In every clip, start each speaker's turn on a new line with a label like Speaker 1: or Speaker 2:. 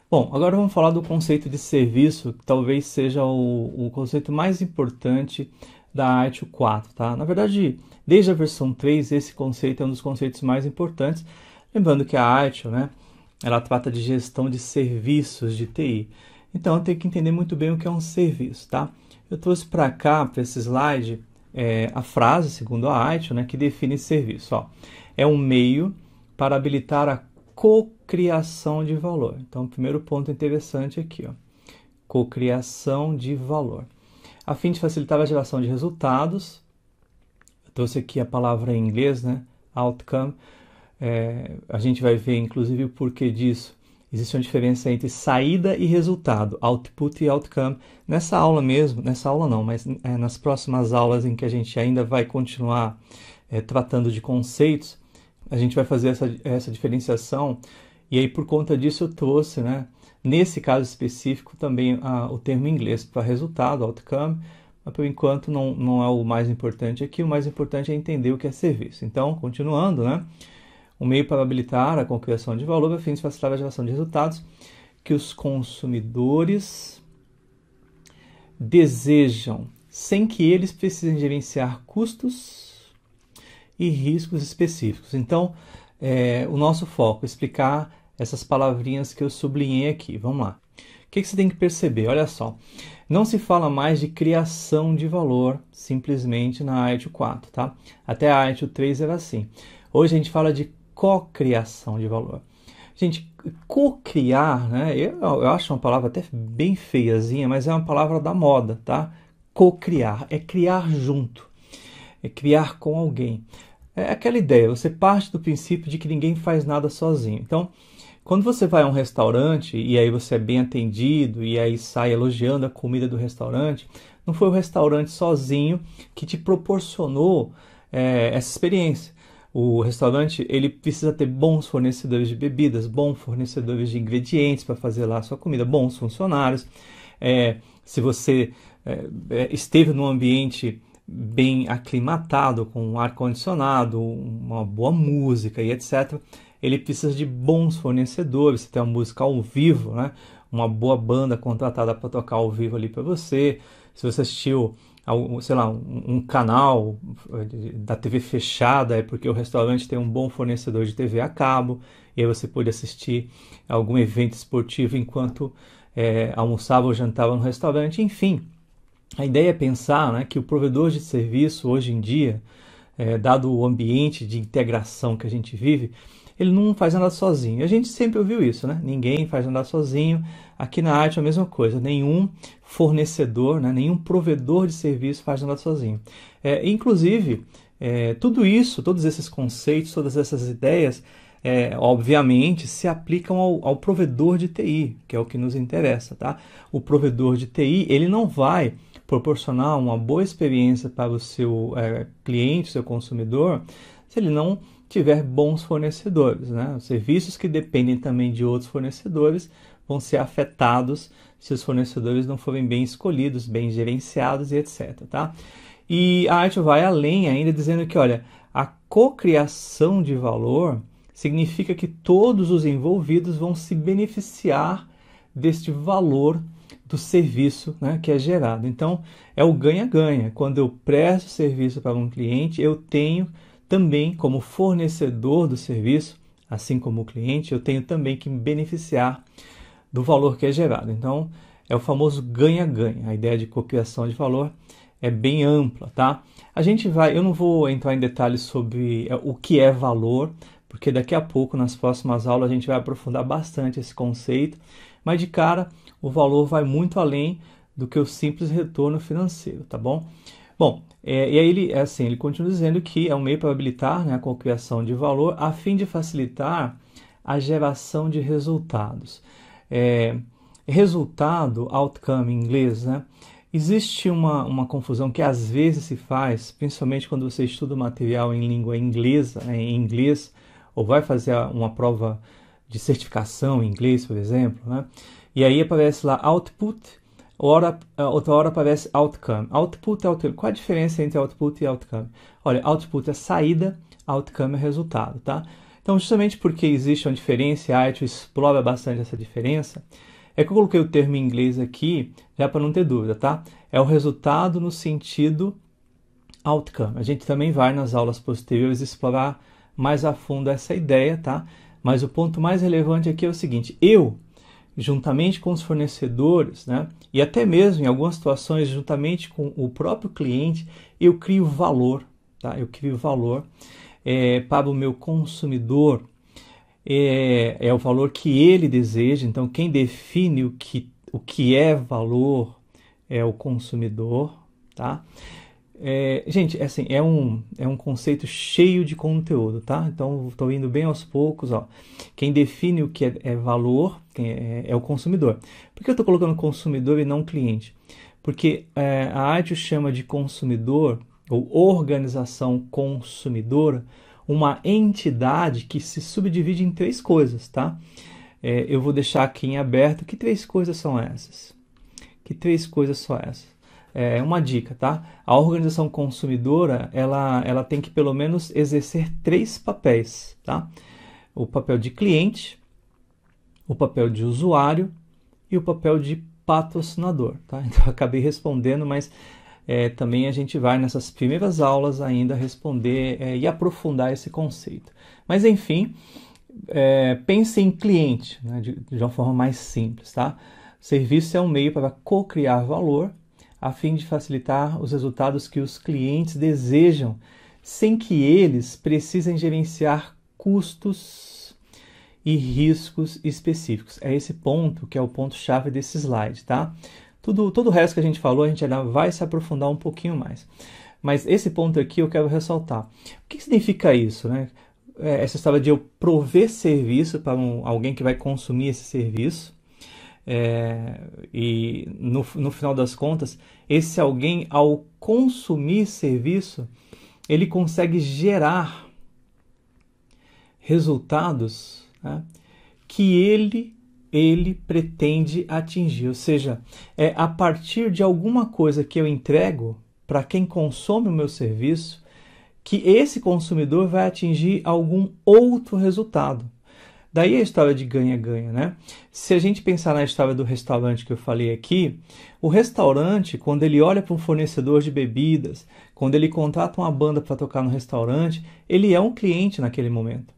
Speaker 1: Bom, agora vamos falar do conceito de serviço, que talvez seja o conceito mais importante da ITIL 4, tá? Na verdade, desde a versão 3, esse conceito é um dos conceitos mais importantes. Lembrando que a ITIL, né, ela trata de gestão de serviços de TI. Então, tem que entender muito bem o que é um serviço, tá? Eu trouxe para cá, para esse slide, a frase, segundo a ITIL, né, que define serviço. Ó, é um meio para habilitar a cocriação de valor. Então, o primeiro ponto interessante aqui, ó, cocriação de valor. A fim de facilitar a geração de resultados, eu trouxe aqui a palavra em inglês, né, outcome. A gente vai ver, inclusive, o porquê disso. Existe uma diferença entre saída e resultado, output e outcome. Nessa aula mesmo, nessa aula não, mas nas próximas aulas em que a gente ainda vai continuar tratando de conceitos, a gente vai fazer essa diferenciação, e aí por conta disso eu trouxe, né, nesse caso específico também o termo em inglês para resultado, outcome, mas por enquanto não é o mais importante aqui, o mais importante é entender o que é serviço. Então, continuando, né, um meio para habilitar a cocriação de valor a fim de facilitar a geração de resultados que os consumidores desejam, sem que eles precisem gerenciar custos e riscos específicos. Então, o nosso foco é explicar essas palavrinhas que eu sublinhei aqui. Vamos lá. O que você tem que perceber? Olha só, não se fala mais de criação de valor simplesmente na ITIL 4, tá? Até a ITIL 3 era assim. Hoje a gente fala de cocriação de valor. Gente, cocriar, né? Eu acho uma palavra até bem feiazinha, mas é uma palavra da moda, tá? Cocriar é criar junto. É criar com alguém. É aquela ideia, você parte do princípio de que ninguém faz nada sozinho. Então, quando você vai a um restaurante e aí você é bem atendido e aí sai elogiando a comida do restaurante, não foi o restaurante sozinho que te proporcionou essa experiência. O restaurante ele precisa ter bons fornecedores de bebidas, bons fornecedores de ingredientes para fazer lá a sua comida, bons funcionários. Se você esteve num ambiente bem aclimatado, com um ar-condicionado, uma boa música e etc., ele precisa de bons fornecedores. Você tem uma música ao vivo, né? Uma boa banda contratada para tocar ao vivo ali para você. Se você assistiu, sei lá, um canal da TV fechada, é porque o restaurante tem um bom fornecedor de TV a cabo, e aí você pode assistir algum evento esportivo enquanto almoçava ou jantava no restaurante, enfim. A ideia é pensar, né, que o provedor de serviço, hoje em dia, dado o ambiente de integração que a gente vive, ele não faz nada sozinho. A gente sempre ouviu isso, né? Ninguém faz nada sozinho. Aqui na arte é a mesma coisa. Nenhum fornecedor, né, nenhum provedor de serviço faz nada sozinho. Inclusive, tudo isso, todos esses conceitos, todas essas ideias, obviamente, se aplicam ao provedor de TI, que é o que nos interessa, tá? O provedor de TI, ele não vai proporcionar uma boa experiência para o seu cliente, seu consumidor, se ele não tiver bons fornecedores, né? Os serviços que dependem também de outros fornecedores vão ser afetados se os fornecedores não forem bem escolhidos, bem gerenciados e etc, tá? E a arte vai além ainda dizendo que, olha, a cocriação de valor significa que todos os envolvidos vão se beneficiar deste valor do serviço, né, que é gerado. Então, é o ganha-ganha. Quando eu presto serviço para um cliente, eu tenho também, como fornecedor do serviço, assim como o cliente, eu tenho também que me beneficiar do valor que é gerado. Então, é o famoso ganha-ganha. A ideia de cocriação de valor é bem ampla, tá? Eu não vou entrar em detalhes sobre o que é valor, porque daqui a pouco, nas próximas aulas, a gente vai aprofundar bastante esse conceito, mas de cara, o valor vai muito além do que o simples retorno financeiro, tá bom? Bom, e aí ele continua dizendo que é um meio para habilitar, né, a cocriação de valor a fim de facilitar a geração de resultados. Resultado, outcome em inglês, né? Existe uma confusão que às vezes se faz, principalmente quando você estuda material em língua inglesa, né, em inglês, ou vai fazer uma prova de certificação em inglês, por exemplo, né? E aí aparece lá output, outra hora aparece outcome. Output é outcome. Qual a diferença entre output e outcome? Olha, output é saída, outcome é resultado, tá? Então, justamente porque existe uma diferença, e a Aitio explora bastante essa diferença, é que eu coloquei o termo em inglês aqui, já para não ter dúvida, tá? É o resultado no sentido outcome. A gente também vai nas aulas posteriores explorar mais a fundo essa ideia, tá? Mas o ponto mais relevante aqui é o seguinte: eu, juntamente com os fornecedores, né, e até mesmo em algumas situações, juntamente com o próprio cliente, eu crio valor, tá? Eu crio valor para o meu consumidor, é o valor que ele deseja. Então, quem define o que é valor é o consumidor, tá? Gente, assim, é um conceito cheio de conteúdo, tá? Então, estou indo bem aos poucos, ó. Quem define o que é valor é o consumidor. Por que eu estou colocando consumidor e não cliente? Porque a Aitio chama de consumidor, ou organização consumidora, uma entidade que se subdivide em 3 coisas, tá? Eu vou deixar aqui em aberto. Que 3 coisas são essas? Que 3 coisas são essas? Uma dica, tá? A organização consumidora, ela tem que pelo menos exercer 3 papéis, tá? O papel de cliente, o papel de usuário e o papel de patrocinador, tá? Então eu acabei respondendo, mas também a gente vai nessas primeiras aulas ainda responder e aprofundar esse conceito. Mas enfim, pense em cliente, né, de uma forma mais simples, tá? Serviço é um meio para co-criar valor, a fim de facilitar os resultados que os clientes desejam, sem que eles precisem gerenciar custos e riscos específicos. É esse ponto que é o ponto-chave desse slide, tá? Todo o resto que a gente falou, a gente ainda vai se aprofundar um pouquinho mais. Mas esse ponto aqui eu quero ressaltar. O que significa isso, né? Essa história de eu prover serviço para alguém que vai consumir esse serviço. E no final das contas, esse alguém, ao consumir serviço, ele consegue gerar resultados, né, que ele pretende atingir. Ou seja, é a partir de alguma coisa que eu entrego para quem consome o meu serviço que esse consumidor vai atingir algum outro resultado. Daí a história de ganha-ganha, né? Se a gente pensar na história do restaurante que eu falei aqui, o restaurante, quando ele olha para um fornecedor de bebidas, quando ele contrata uma banda para tocar no restaurante, ele é um cliente naquele momento.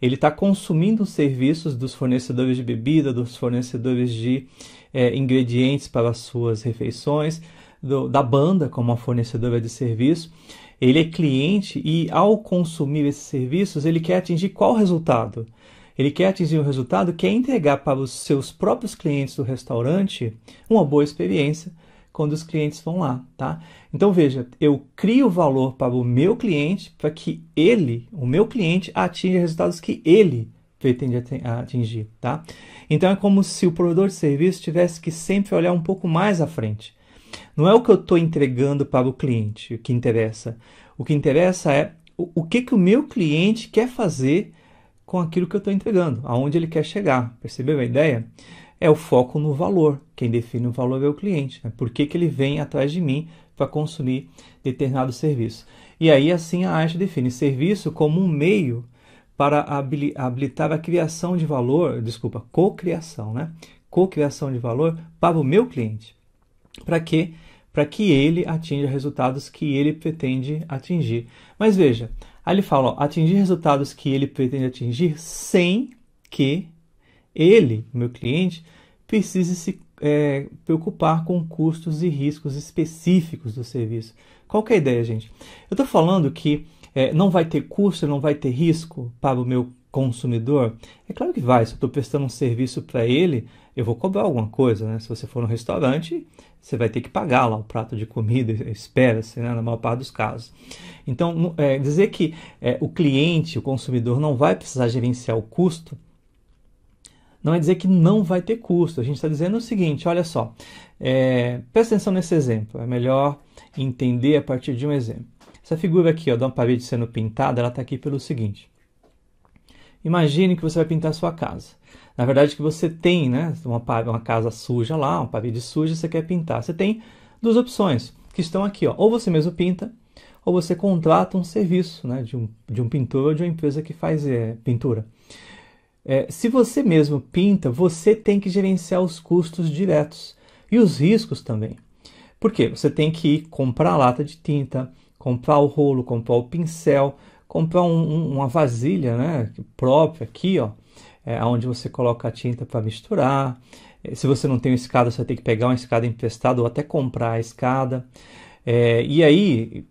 Speaker 1: Ele está consumindo os serviços dos fornecedores de bebida, dos fornecedores de ingredientes para as suas refeições, da banda como a fornecedora de serviço. Ele é cliente e, ao consumir esses serviços, ele quer atingir qual resultado? Ele quer atingir um resultado que é entregar para os seus próprios clientes do restaurante uma boa experiência quando os clientes vão lá, tá? Então veja, eu crio valor para o meu cliente para que ele, o meu cliente, atinja resultados que ele pretende atingir, tá? Então é como se o provedor de serviço tivesse que sempre olhar um pouco mais à frente. Não é o que eu estou entregando para o cliente que interessa. O que interessa é o que o meu cliente quer fazer com aquilo que eu estou entregando, aonde ele quer chegar. Percebeu a ideia? É o foco no valor. Quem define o valor é o cliente, né? Por que ele vem atrás de mim para consumir determinado serviço? E aí, assim, a Aitio define serviço como um meio para habilitar a criação de valor, cocriação, né? Cocriação de valor para o meu cliente. Para quê? Para que ele atinja resultados que ele pretende atingir. Mas veja, aí ele fala, atingir resultados que ele pretende atingir sem que ele, meu cliente, precise se preocupar com custos e riscos específicos do serviço. Qual que é a ideia, gente? Eu estou falando que não vai ter custo, não vai ter risco para o meu consumidor? É claro que vai. Se eu estou prestando um serviço para ele, eu vou cobrar alguma coisa, né? Se você for no restaurante, você vai ter que pagar lá o prato de comida, espera-se, né? Na maior parte dos casos. Então, dizer que o cliente, o consumidor, não vai precisar gerenciar o custo, não é dizer que não vai ter custo. A gente está dizendo o seguinte, olha só, presta atenção nesse exemplo, é melhor entender a partir de um exemplo. Essa figura aqui, ó, de uma parede sendo pintada, ela está aqui pelo seguinte. Imagine que você vai pintar a sua casa. Na verdade, que você tem, né, uma casa suja lá, uma parede suja, você quer pintar. Você tem 2 opções que estão aqui, ó. Ou você mesmo pinta, ou você contrata um serviço, né, de um pintor ou de uma empresa que faz pintura. Se você mesmo pinta, você tem que gerenciar os custos diretos e os riscos também. Por quê? Você tem que ir comprar a lata de tinta, comprar o rolo, comprar o pincel, comprar uma vasilha, né, própria aqui, ó, onde você coloca a tinta para misturar. Se você não tem uma escada, você vai ter que pegar uma escada emprestada ou até comprar a escada. E aí,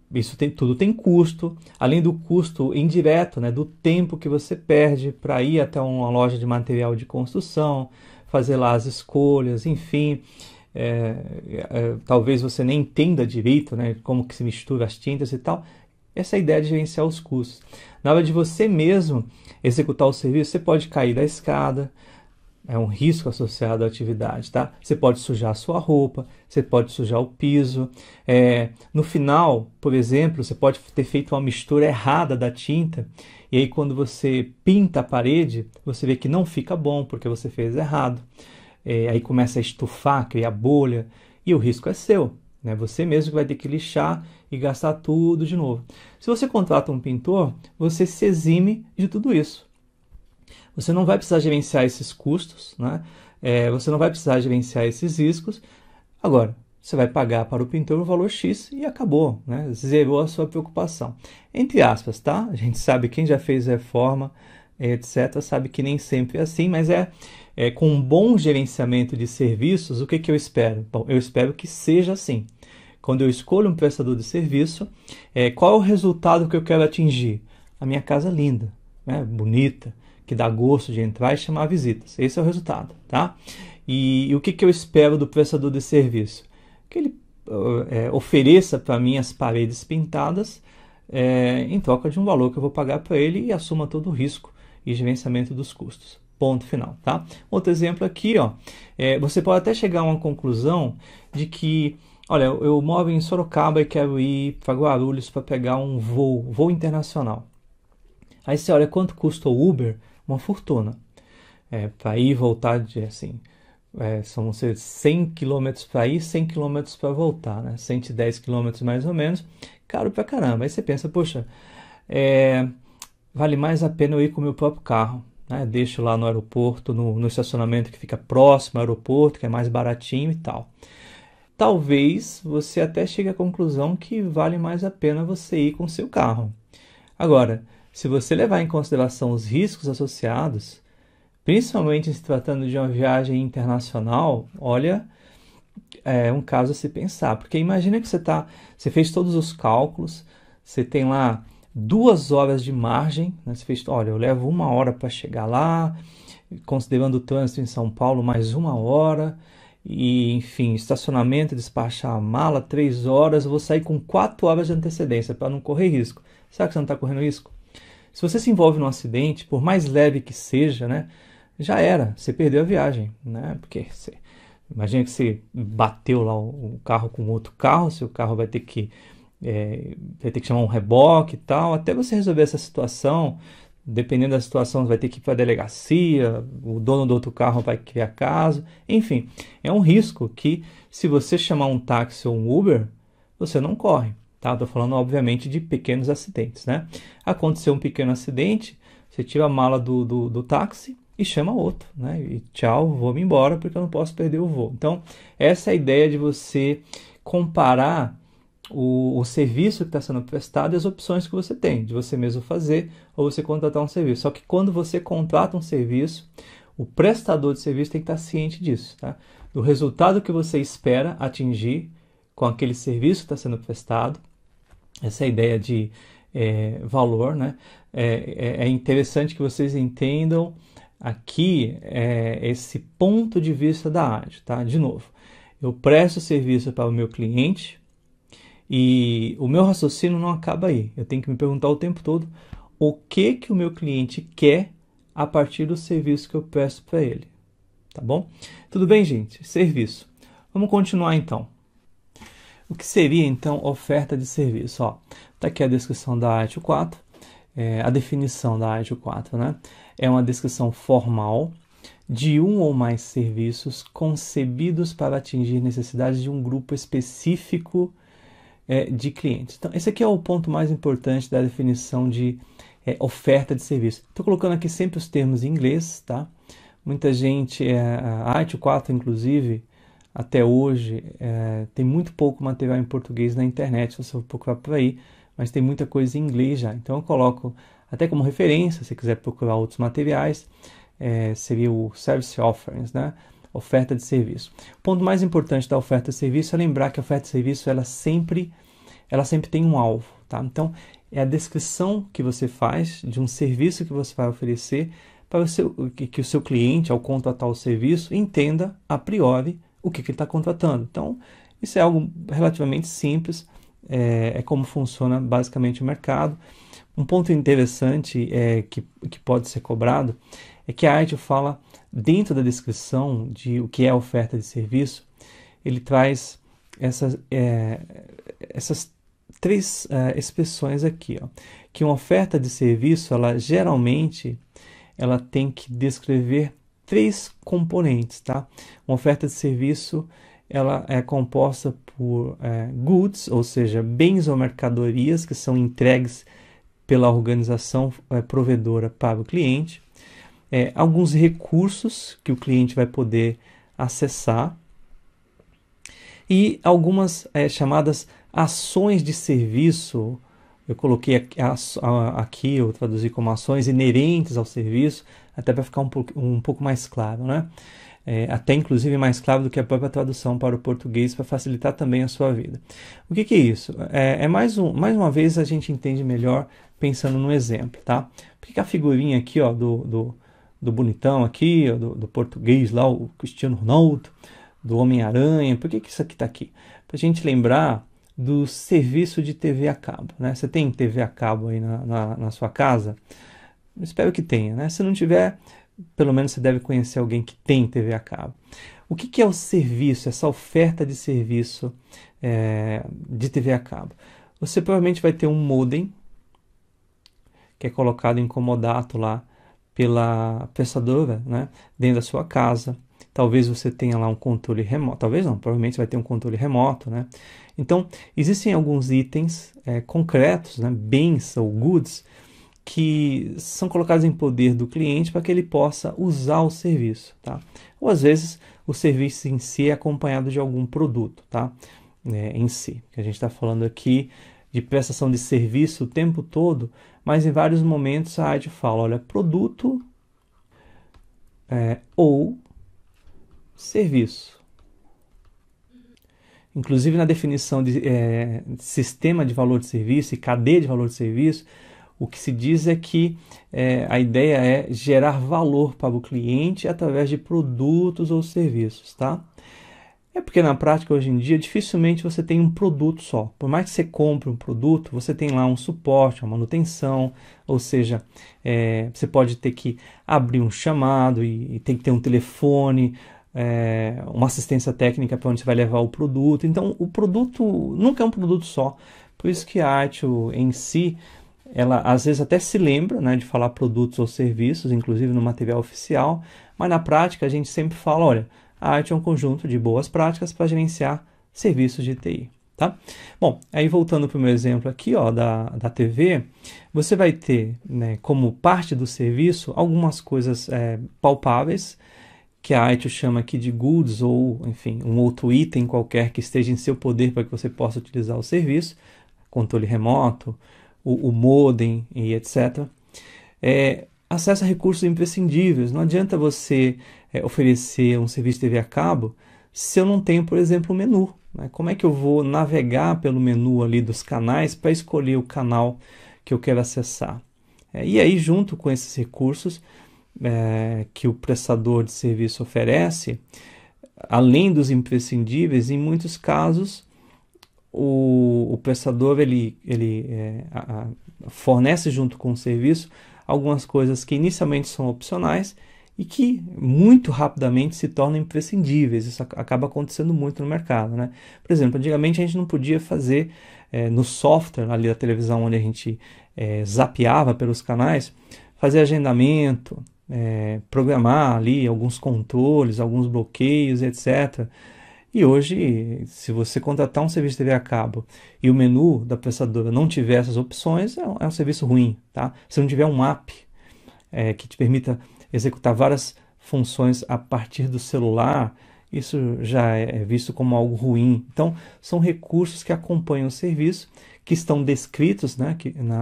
Speaker 1: tudo tem custo, além do custo indireto, né, do tempo que você perde para ir até uma loja de material de construção, fazer lá as escolhas, enfim. Talvez você nem entenda direito, né, como que se mistura as tintas e tal. Essa é a ideia de gerenciar os custos. Na hora de você mesmo executar o serviço, você pode cair da escada, é um risco associado à atividade, tá? Você pode sujar a sua roupa, você pode sujar o piso. No final, por exemplo, você pode ter feito uma mistura errada da tinta, e aí quando você pinta a parede, você vê que não fica bom, porque você fez errado. Aí começa a estufar, criar bolha, e o risco é seu, né? Você mesmo vai ter que lixar e gastar tudo de novo. Se você contrata um pintor, você se exime de tudo isso. Você não vai precisar gerenciar esses custos, né? Você não vai precisar gerenciar esses riscos. Agora, você vai pagar para o pintor o valor X e acabou, né? Zerou a sua preocupação. Entre aspas, tá? A gente sabe, quem já fez reforma, etc., sabe que nem sempre é assim, mas com um bom gerenciamento de serviços, o que eu espero? Bom, eu espero que seja assim. Quando eu escolho um prestador de serviço, qual é o resultado que eu quero atingir? A minha casa linda, né? Bonita, que dá gosto de entrar e chamar visitas. Esse é o resultado, tá? E o que eu espero do prestador de serviço? Que ele ofereça para mim as paredes pintadas em troca de um valor que eu vou pagar para ele e assuma todo o risco e gerenciamento dos custos. Ponto final, tá? Outro exemplo aqui, ó, você pode até chegar a uma conclusão de que, olha, eu moro em Sorocaba e quero ir para Guarulhos para pegar um voo internacional. Aí você olha quanto custa o Uber, uma fortuna. Para ir e voltar, são 100 km para ir, 100 km para voltar, né? 110 km mais ou menos, caro pra caramba. Aí você pensa, poxa, vale mais a pena eu ir com o meu próprio carro, né? Deixo lá no aeroporto, no estacionamento que fica próximo ao aeroporto, que é mais baratinho e tal. Talvez você até chegue à conclusão que vale mais a pena você ir com o seu carro. Agora, se você levar em consideração os riscos associados, principalmente se tratando de uma viagem internacional, olha, é um caso a se pensar. Porque imagina que você fez todos os cálculos, você tem lá 2 horas de margem, né? Você fez, olha, eu levo 1 hora para chegar lá, considerando o trânsito em São Paulo, mais 1 hora, e enfim, estacionamento, despachar a mala, 3 horas, eu vou sair com 4 horas de antecedência para não correr risco. Será que você não está correndo risco? Se você se envolve num acidente, por mais leve que seja, né, já era, você perdeu a viagem, né? Porque imagina que você bateu lá o carro com outro carro, seu carro vai ter que chamar um reboque e tal, até você resolver essa situação. Dependendo da situação, você vai ter que ir para a delegacia, o dono do outro carro vai criar caso, enfim, é um risco que, se você chamar um táxi ou um Uber, você não corre. Tá? Estou falando, obviamente, de pequenos acidentes, né? Aconteceu um pequeno acidente, você tira a mala do táxi e chama outro, né? E tchau, vou-me embora porque eu não posso perder o voo. Então, essa é a ideia de você comparar o serviço que está sendo prestado e as opções que você tem, de você mesmo fazer ou você contratar um serviço. Só que quando você contrata um serviço, o prestador de serviço tem que estar ciente disso, tá? Do resultado que você espera atingir com aquele serviço que está sendo prestado. Essa é a ideia de valor, né? É interessante que vocês entendam aqui esse ponto de vista da AGIO, tá? De novo, eu presto serviço para o meu cliente e o meu raciocínio não acaba aí. Eu tenho que me perguntar o tempo todo o que o meu cliente quer a partir do serviço que eu presto para ele, tá bom? Tudo bem, gente? Serviço. Vamos continuar então. O que seria, então, oferta de serviço? Está aqui a descrição da AGIO 4, a definição da AGIO 4, né? É uma descrição formal de um ou mais serviços concebidos para atingir necessidades de um grupo específico de clientes. Então, esse aqui é o ponto mais importante da definição de oferta de serviço. Estou colocando aqui sempre os termos em inglês, tá? Muita gente, a ITIL 4 inclusive, até hoje, tem muito pouco material em português na internet, se você for procurar por aí, mas tem muita coisa em inglês já. Então eu coloco até como referência, se quiser procurar outros materiais, seria o Service Offerings, né? Oferta de serviço. O ponto mais importante da oferta de serviço é lembrar que a oferta de serviço ela sempre tem um alvo, tá? Então é a descrição que você faz de um serviço que você vai oferecer para que o seu cliente, ao contratar o serviço, entenda a priori o que ele está contratando. Então isso é algo relativamente simples, é como funciona basicamente o mercado. Um ponto interessante que pode ser cobrado é que a ITIL fala, dentro da descrição de o que é a oferta de serviço, ele traz essas três expressões aqui, ó, que uma oferta de serviço, geralmente ela tem que descrever 3 componentes, tá? Uma oferta de serviço ela é composta por goods, ou seja, bens ou mercadorias que são entregues pela organização provedora para o cliente, alguns recursos que o cliente vai poder acessar e algumas chamadas ações de serviço. Eu coloquei aqui, eu traduzi como ações inerentes ao serviço, até para ficar um pouco mais claro, né? Até inclusive mais claro do que a própria tradução para o português, para facilitar também a sua vida. O que é isso? Mais uma vez a gente entende melhor pensando no exemplo, tá? Por que a figurinha aqui, ó, do bonitão aqui, ó, do português lá, o Cristiano Ronaldo, do Homem-Aranha, por que isso aqui está aqui? Para a gente lembrar do serviço de TV a cabo, né? Você tem TV a cabo aí na sua casa? Espero que tenha, né? Se não tiver, pelo menos você deve conhecer alguém que tem TV a cabo. O que é o serviço, essa oferta de serviço de TV a cabo? Você provavelmente vai ter um modem, que é colocado em comodato lá pela prestadora, né, dentro da sua casa. Talvez você tenha lá um controle remoto, talvez não, provavelmente vai ter um controle remoto, né? Então, existem alguns itens concretos, né, bens ou goods, que são colocados em poder do cliente para que ele possa usar o serviço, tá? Ou às vezes o serviço em si é acompanhado de algum produto, tá? Em si, que a gente está falando aqui de prestação de serviço o tempo todo, mas em vários momentos a ITIL fala, olha, produto ou serviço. Inclusive na definição de sistema de valor de serviço e cadeia de valor de serviço, o que se diz é que a ideia é gerar valor para o cliente através de produtos ou serviços, tá? É porque na prática hoje em dia dificilmente você tem um produto só. Por mais que você compre um produto, você tem lá um suporte, uma manutenção, ou seja, você pode ter que abrir um chamado e tem que ter um telefone, uma assistência técnica para onde você vai levar o produto. Então o produto nunca é um produto só. Por isso que a ITIL em si, ela às vezes até se lembra, né, de falar produtos ou serviços, inclusive no material oficial, mas na prática a gente sempre fala, olha, a ITIL é um conjunto de boas práticas para gerenciar serviços de TI, tá? Bom, aí voltando para o meu exemplo aqui, ó, da TV, você vai ter, né, como parte do serviço algumas coisas palpáveis, que a ITIL chama aqui de goods ou, enfim, um outro item qualquer que esteja em seu poder para que você possa utilizar o serviço, controle remoto, o modem e etc. Acesso a recursos imprescindíveis. Não adianta você oferecer um serviço de TV a cabo se eu não tenho, por exemplo, o menu, né? Como é que eu vou navegar pelo menu ali dos canais para escolher o canal que eu quero acessar? E aí, junto com esses recursos que o prestador de serviço oferece, além dos imprescindíveis, em muitos casos o prestador ele fornece junto com o serviço algumas coisas que inicialmente são opcionais e que muito rapidamente se tornam imprescindíveis. Isso acaba acontecendo muito no mercado, né? Por exemplo, antigamente a gente não podia fazer no software ali da televisão onde a gente zapeava pelos canais, fazer agendamento, programar ali alguns controles, alguns bloqueios, etc. E hoje, se você contratar um serviço de TV a cabo e o menu da prestadora não tiver essas opções, é um serviço ruim, tá? Se não tiver um app que te permita executar várias funções a partir do celular, isso já é visto como algo ruim. Então, são recursos que acompanham o serviço, que estão descritos, né,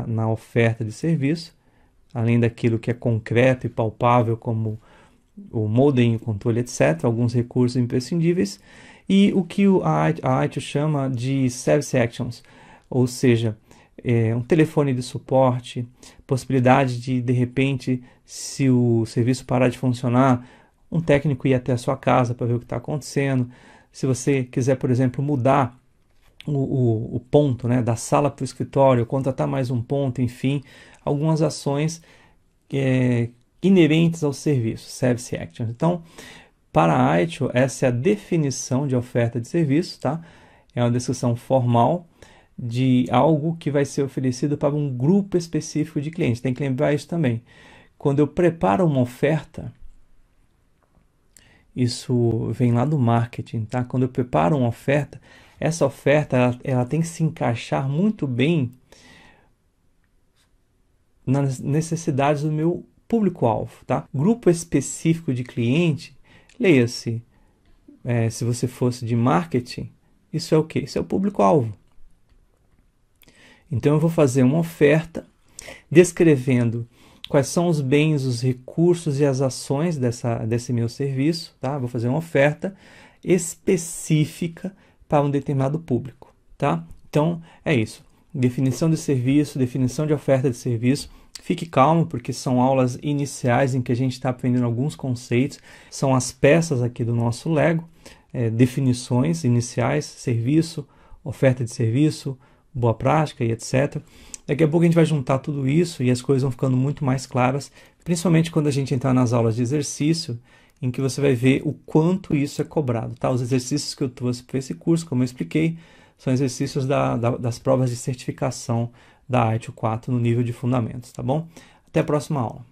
Speaker 1: na oferta de serviço, além daquilo que é concreto e palpável, como o modem, o controle, etc., alguns recursos imprescindíveis, e o que a ITIL chama de Service Actions, ou seja, um telefone de suporte, possibilidade de repente, se o serviço parar de funcionar, um técnico ir até a sua casa para ver o que está acontecendo. Se você quiser, por exemplo, mudar o ponto, né, da sala para o escritório, contratar mais um ponto, enfim, algumas ações inerentes ao serviço, Service Actions. Então, para a ITIL, essa é a definição de oferta de serviço, tá? É uma descrição formal de algo que vai ser oferecido para um grupo específico de clientes. Tem que lembrar isso também. Quando eu preparo uma oferta, isso vem lá do marketing, tá? Quando eu preparo uma oferta, essa oferta ela tem que se encaixar muito bem nas necessidades do meu público-alvo, tá? Grupo específico de cliente, leia-se, se você fosse de marketing, isso é o quê? Isso é o público-alvo. Então eu vou fazer uma oferta descrevendo quais são os bens, os recursos e as ações desse meu serviço, tá? Vou fazer uma oferta específica para um determinado público, tá? Então é isso. Definição de serviço, definição de oferta de serviço. Fique calmo, porque são aulas iniciais em que a gente está aprendendo alguns conceitos. São as peças aqui do nosso Lego. Definições iniciais, serviço, oferta de serviço, boa prática e etc. Daqui a pouco a gente vai juntar tudo isso e as coisas vão ficando muito mais claras, principalmente quando a gente entrar nas aulas de exercício, em que você vai ver o quanto isso é cobrado, tá? Os exercícios que eu trouxe para esse curso, como eu expliquei, são exercícios das provas de certificação da ITIL 4 no nível de fundamentos, tá bom? Até a próxima aula.